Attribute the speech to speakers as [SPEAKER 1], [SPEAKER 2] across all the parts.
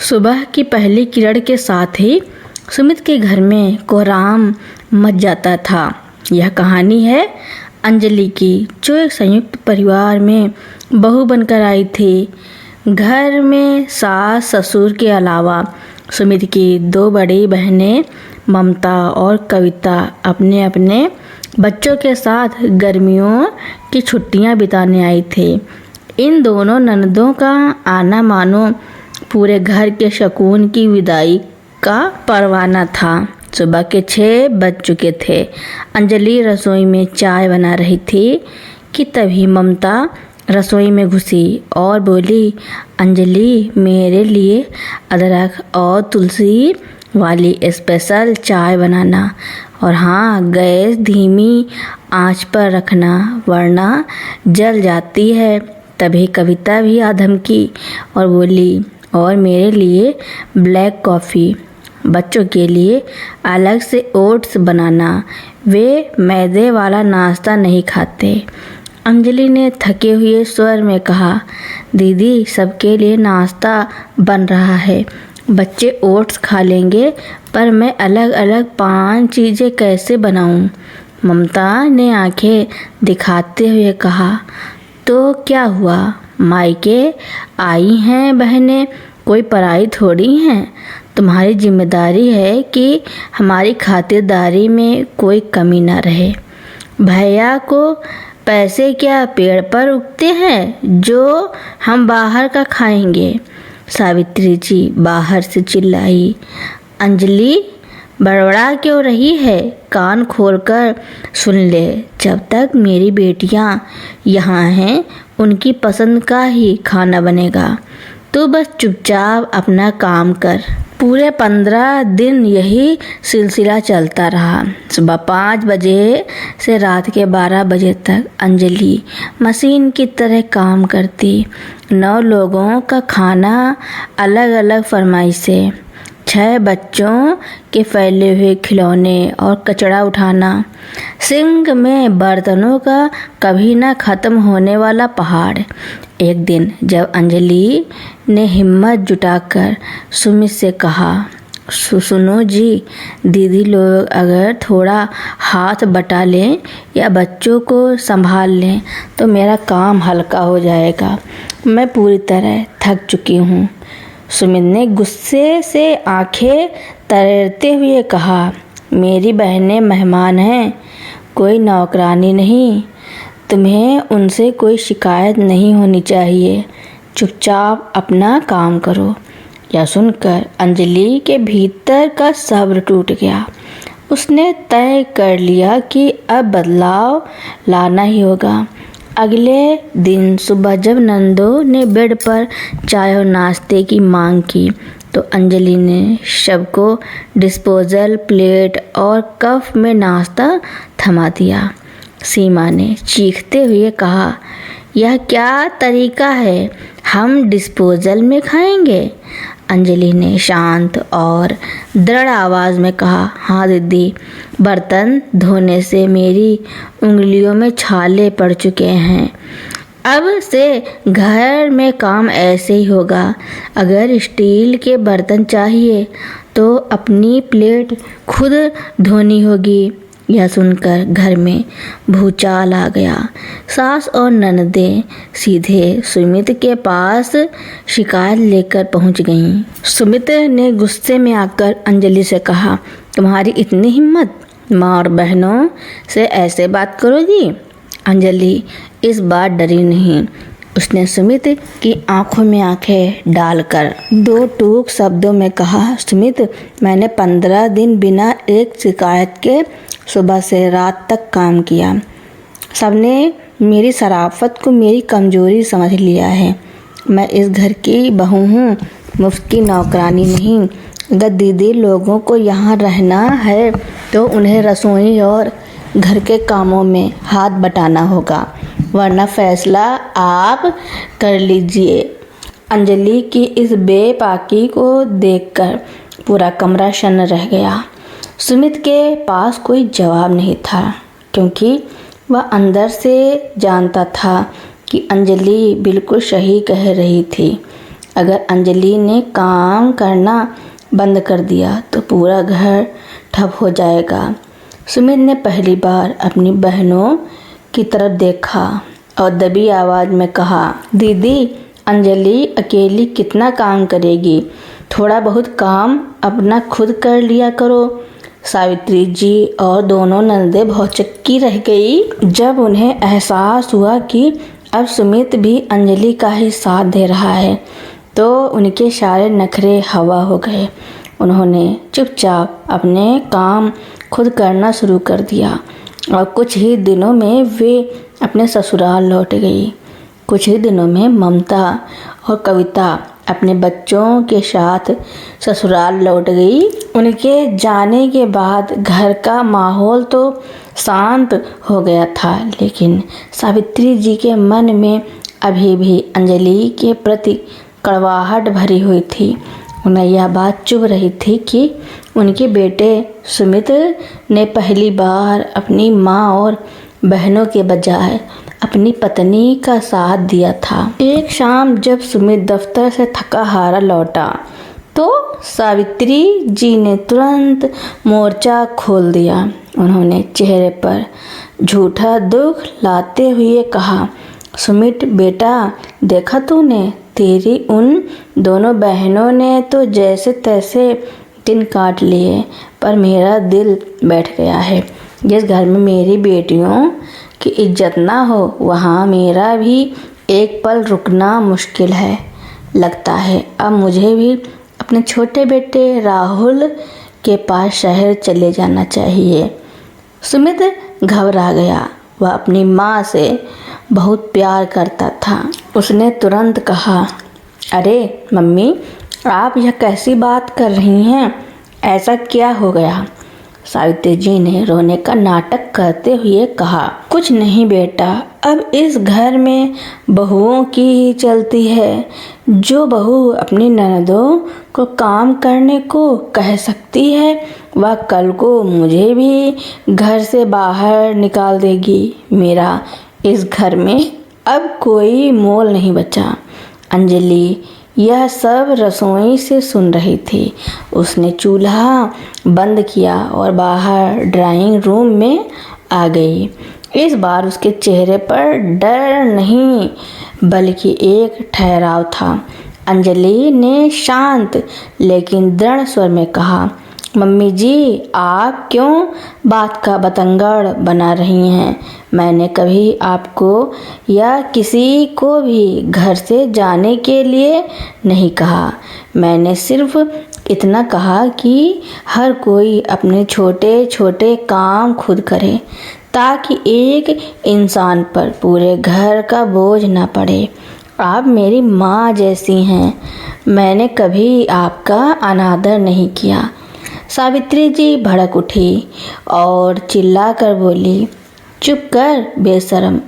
[SPEAKER 1] सुबह की पहली किरण के साथ ही सुमित के घर में कोहराम मच जाता था। यह कहानी है अंजलि की, जो एक संयुक्त परिवार में बहू बनकर आई थी। घर में सास ससुर के अलावा सुमित की दो बड़ी बहनें ममता और कविता अपने अपने बच्चों के साथ गर्मियों की छुट्टियां बिताने आई थी। इन दोनों ननदों का आना मानो पूरे घर के शकून की विदाई का परवाना था। सुबह के 6 बज चुके थे। अंजलि रसोई में चाय बना रही थी कि तभी ममता रसोई में घुसी और बोली, अंजलि मेरे लिए अदरक और तुलसी वाली स्पेशल चाय बनाना, और हाँ, गैस धीमी आंच पर रखना वरना जल जाती है। तभी कविता भी आ धमकी और बोली, और मेरे लिए ब्लैक कॉफ़ी, बच्चों के लिए अलग से ओट्स बनाना, वे मैदे वाला नाश्ता नहीं खाते। अंजलि ने थके हुए स्वर में कहा, दीदी सबके लिए नाश्ता बन रहा है, बच्चे ओट्स खा लेंगे, पर मैं अलग अलग 5 चीज़ें कैसे बनाऊं? ममता ने आंखें दिखाते हुए कहा, तो क्या हुआ, मायके आई हैं बहनें, कोई पराई थोड़ी हैं। तुम्हारी जिम्मेदारी है कि हमारी खातिरदारी में कोई कमी न रहे। भैया को पैसे क्या पेड़ पर उगते हैं जो हम बाहर का खाएंगे? सावित्री जी बाहर से चिल्लाई। अंजलि बड़बड़ा क्यों रही है? कान खोलकर सुन ले। जब तक मेरी बेटियां यहाँ हैं उनकी पसंद का ही खाना बनेगा। तू बस चुपचाप अपना काम कर। पूरे 15 दिन यही सिलसिला चलता रहा। सुबह 5 बजे से रात के 12 बजे तक अंजलि मशीन की तरह काम करती। 9 लोगों का खाना, अलग अलग फरमाइशें, 6 बच्चों के फैले हुए खिलौने और कचरा उठाना, सिंक में बर्तनों का कभी ना खत्म होने वाला पहाड़। एक दिन जब अंजलि ने हिम्मत जुटाकर सुमित से कहा, सुनो जी, दीदी लोग अगर थोड़ा हाथ बटा लें या बच्चों को संभाल लें तो मेरा काम हल्का हो जाएगा, मैं पूरी तरह थक चुकी हूँ। सुमित ने गुस्से से आंखें तरेरते हुए कहा, मेरी बहनें मेहमान हैं, कोई नौकरानी नहीं, तुम्हें उनसे कोई शिकायत नहीं होनी चाहिए, चुपचाप अपना काम करो। यह सुनकर अंजलि के भीतर का सब्र टूट गया। उसने तय कर लिया कि अब बदलाव लाना ही होगा। अगले दिन सुबह जब नंदों ने बेड पर चाय और नाश्ते की मांग की तो अंजलि ने सबको डिस्पोजल प्लेट और कप में नाश्ता थमा दिया। सीमा ने चीखते हुए कहा, यह क्या तरीका है, हम डिस्पोजल में खाएंगे? अंजलि ने शांत और दृढ़ आवाज़ में कहा, हाँ दीदी, बर्तन धोने से मेरी उंगलियों में छाले पड़ चुके हैं। अब से घर में काम ऐसे ही होगा। अगर स्टील के बर्तन चाहिए तो अपनी प्लेट खुद धोनी होगी। यह सुनकर घर में भूचाल आ गया। सास और ननदें सीधे सुमित के पास शिकायत लेकर पहुंच गईं। सुमित ने गुस्से में आकर अंजलि से कहा, तुम्हारी इतनी हिम्मत, माँ और बहनों से ऐसे बात करोगी? अंजलि इस बार डरी नहीं। उसने सुमित की आंखों में आंखें डालकर 2 टूक शब्दों में कहा, सुमित, मैंने 15 दिन बिना एक शिकायत के सुबह से रात तक काम किया। सबने मेरी शराफत को मेरी कमजोरी समझ लिया है। मैं इस घर की बहू हूँ, मुफ्त की नौकरानी नहीं। अगर दीदी लोगों को यहाँ रहना है तो उन्हें रसोई और घर के कामों में हाथ बटाना होगा, वरना फैसला आप कर लीजिए। अंजलि की इस बेबाकी को देखकर पूरा कमरा शन्न रह गया। सुमित के पास कोई जवाब नहीं था, क्योंकि वह अंदर से जानता था कि अंजलि बिल्कुल सही कह रही थी। अगर अंजलि ने काम करना बंद कर दिया तो पूरा घर ठप हो जाएगा। सुमित ने पहली बार अपनी बहनों की तरफ देखा और दबी आवाज में कहा, दीदी, अंजलि अकेली कितना काम करेगी, थोड़ा बहुत काम अपना खुद कर लिया करो। सावित्री जी और दोनों नंदे भौचक्की रह गई जब उन्हें एहसास हुआ कि अब सुमित भी अंजलि का ही साथ दे रहा है तो उनके सारे नखरे हवा हो गए। उन्होंने चुपचाप अपने काम खुद करना शुरू कर दिया और कुछ ही दिनों में वे अपने ससुराल लौट गई। कुछ ही दिनों में ममता और कविता अपने बच्चों के साथ ससुराल लौट गई। उनके जाने के बाद घर का माहौल तो शांत हो गया था, लेकिन सावित्री जी के मन में अभी भी अंजलि के प्रति कड़वाहट भरी हुई थी। उन्हें यह बात चुभ रही थी कि उनके बेटे सुमित ने पहली बार अपनी माँ और बहनों के बजाय अपनी पत्नी का साथ दिया था। एक शाम जब सुमित दफ्तर से थका हारा लौटा तो सावित्री जी ने तुरंत मोर्चा खोल दिया। उन्होंने चेहरे पर झूठा दुख लाते हुए कहा, सुमित बेटा, देखा तूने, तेरी उन दोनों बहनों ने तो जैसे तैसे दिन काट लिए, पर मेरा दिल बैठ गया है। जिस घर में मेरी बेटियों की इज्जत ना हो वहाँ मेरा भी एक पल रुकना मुश्किल है। लगता है अब मुझे भी अपने छोटे बेटे राहुल के पास शहर चले जाना चाहिए। सुमित घबरा गया। वह अपनी माँ से बहुत प्यार करता था। उसने तुरंत कहा, अरे मम्मी, आप यह कैसी बात कर रही हैं? ऐसा क्या हो गया? सावित्री जी ने रोने का नाटक करते हुए कहा, कुछ नहीं बेटा, अब इस घर में बहुओं की ही चलती है। जो बहू अपनी ननदों को काम करने को कह सकती है वह कल को मुझे भी घर से बाहर निकाल देगी। मेरा इस घर में अब कोई मोल नहीं बचा। अंजलि यह सब रसोई से सुन रही थी। उसने चूल्हा बंद किया और बाहर ड्राइंग रूम में आ गई। इस बार उसके चेहरे पर डर नहीं बल्कि एक ठहराव था। अंजलि ने शांत लेकिन दृढ़ स्वर में कहा, मम्मी जी, आप क्यों बात का बतंगड़ बना रही हैं? मैंने कभी आपको या किसी को भी घर से जाने के लिए नहीं कहा। मैंने सिर्फ इतना कहा कि हर कोई अपने छोटे छोटे काम खुद करे ताकि एक इंसान पर पूरे घर का बोझ न पड़े। आप मेरी माँ जैसी हैं। मैंने कभी आपका अनादर नहीं किया। सावित्री जी भड़क उठी और चिल्लाकर बोली, चुप कर बेशरम,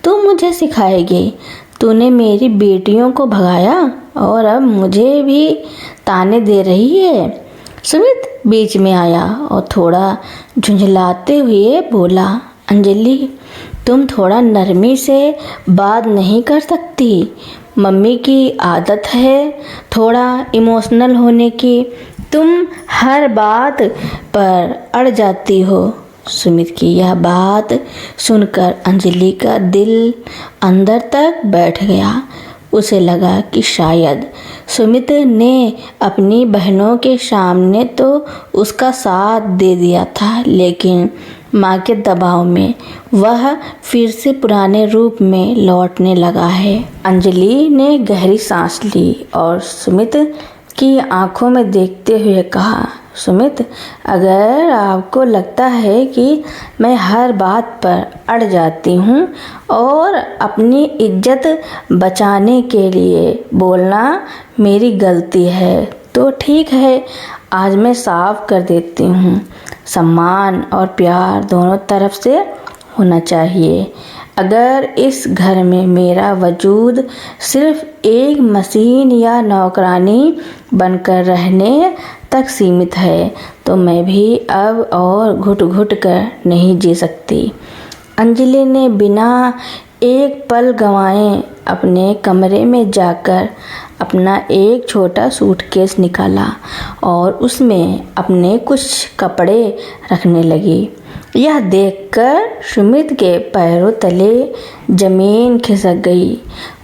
[SPEAKER 1] तू मुझे सिखाएगी? तूने मेरी बेटियों को भगाया और अब मुझे भी ताने दे रही है। सुमित बीच में आया और थोड़ा झुंझलाते हुए बोला, अंजलि, तुम थोड़ा नरमी से बात नहीं कर सकती? मम्मी की आदत है थोड़ा इमोशनल होने की। तुम हर बात पर अड़ जाती हो। सुमित की यह बात सुनकर अंजलि का दिल अंदर तक बैठ गया। उसे लगा कि शायद सुमित ने अपनी बहनों के सामने तो उसका साथ दे दिया था, लेकिन माँ के दबाव में वह फिर से पुराने रूप में लौटने लगा है। अंजलि ने गहरी सांस ली और सुमित की आंखों में देखते हुए कहा, सुमित, अगर आपको लगता है कि मैं हर बात पर अड़ जाती हूँ और अपनी इज्जत बचाने के लिए बोलना मेरी गलती है तो ठीक है। आज मैं साफ कर देती हूँ, सम्मान और प्यार दोनों तरफ से होना चाहिए। अगर इस घर में मेरा वजूद सिर्फ एक मशीन या नौकरानी बनकर रहने तक सीमित है तो मैं भी अब और घुट घुट कर नहीं जी सकती। अंजलि ने बिना एक पल गंवाए अपने कमरे में जाकर अपना एक छोटा सूटकेस निकाला और उसमें अपने कुछ कपड़े रखने लगी। यह देखकर सुमित के पैरों तले जमीन खिसक गई।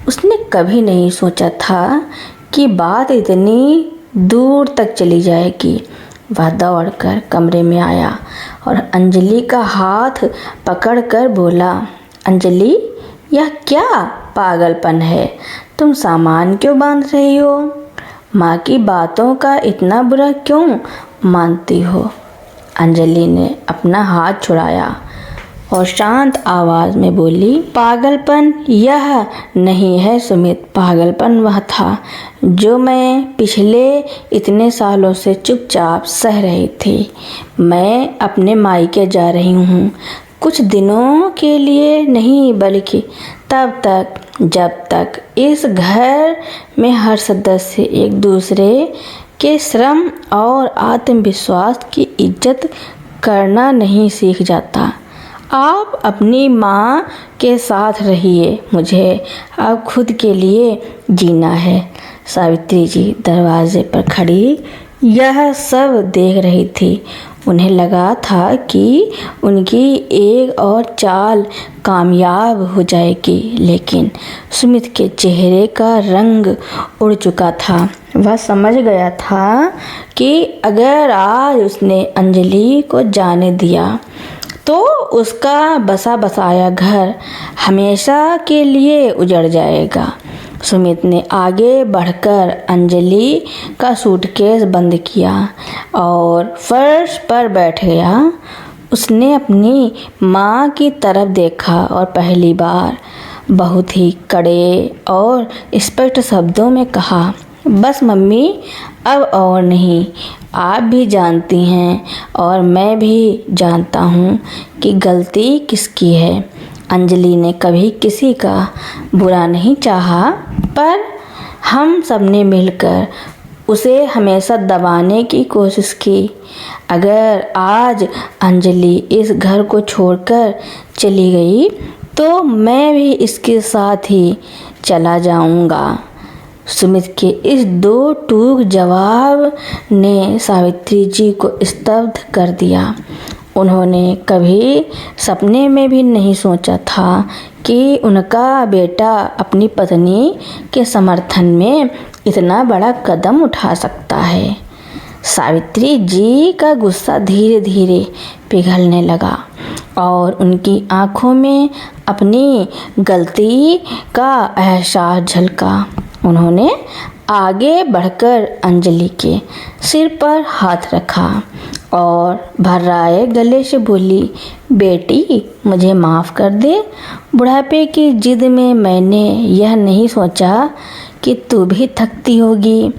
[SPEAKER 1] उसने कभी नहीं सोचा था कि बात इतनी दूर तक चली जाएगी। वह दौड़कर कमरे में आया और अंजलि का हाथ पकड़कर बोला, अंजलि, यह क्या पागलपन है? तुम सामान क्यों बांध रही हो? माँ की बातों का इतना बुरा क्यों मानती हो? अंजलि ने अपना हाथ छुड़ाया और शांत आवाज में बोली, पागलपन यह नहीं है सुमित, पागलपन वह था जो मैं पिछले इतने सालों से चुपचाप सह रही थी। मैं अपने मायके जा रही हूँ, कुछ दिनों के लिए नहीं बल्कि तब तक जब तक इस घर में हर सदस्य एक दूसरे के श्रम और आत्मविश्वास की इज्जत करना नहीं सीख जाता। आप अपनी माँ के साथ रहिए, मुझे अब खुद के लिए जीना है। सावित्री जी दरवाजे पर खड़ी यह सब देख रही थी। उन्हें लगा था कि उनकी एक और चाल कामयाब हो जाएगी, लेकिन सुमित के चेहरे का रंग उड़ चुका था। वह समझ गया था कि अगर आज उसने अंजलि को जाने दिया तो उसका बसा बसाया घर हमेशा के लिए उजड़ जाएगा। सुमित ने आगे बढ़कर अंजलि का सूटकेस बंद किया और फर्श पर बैठ गया। उसने अपनी माँ की तरफ देखा और पहली बार बहुत ही कड़े और स्पष्ट शब्दों में कहा, बस मम्मी, अब और नहीं। आप भी जानती हैं और मैं भी जानता हूँ कि गलती किसकी है। अंजलि ने कभी किसी का बुरा नहीं चाहा, पर हम सबने मिलकर उसे हमेशा दबाने की कोशिश की। अगर आज अंजलि इस घर को छोड़कर चली गई तो मैं भी इसके साथ ही चला जाऊंगा। सुमित के इस दो टूक जवाब ने सावित्री जी को स्तब्ध कर दिया। उन्होंने कभी सपने में भी नहीं सोचा था कि उनका बेटा अपनी पत्नी के समर्थन में इतना बड़ा कदम उठा सकता है। सावित्री जी का गुस्सा धीरे धीरे पिघलने लगा और उनकी आंखों में अपनी गलती का एहसास झलका। उन्होंने आगे बढ़कर अंजलि के सिर पर हाथ रखा और भर्राए गले से बोली, बेटी, मुझे माफ़ कर दे। बुढ़ापे की जिद में मैंने यह नहीं सोचा कि तू भी थकती होगी।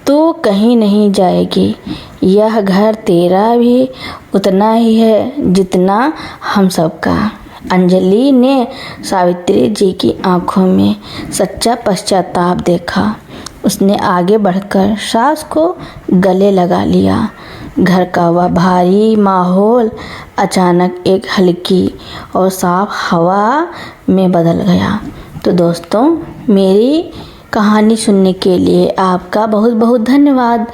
[SPEAKER 1] तू कहीं नहीं जाएगी। यह घर तेरा भी उतना ही है जितना हम सबका। अंजलि ने सावित्री जी की आंखों में सच्चा पश्चाताप देखा। उसने आगे बढ़कर सास को गले लगा लिया। घर का वह भारी माहौल अचानक एक हल्की और साफ हवा में बदल गया। तो दोस्तों, मेरी कहानी सुनने के लिए आपका बहुत बहुत धन्यवाद।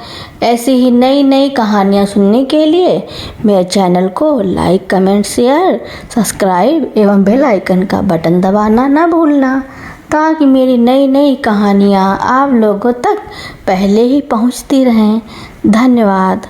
[SPEAKER 1] ऐसे ही नई नई कहानियाँ सुनने के लिए मेरे चैनल को लाइक, कमेंट, शेयर, सब्सक्राइब एवं बेल आइकन का बटन दबाना ना भूलना, ताकि मेरी नई नई कहानियाँ आप लोगों तक पहले ही पहुँचती रहें। धन्यवाद।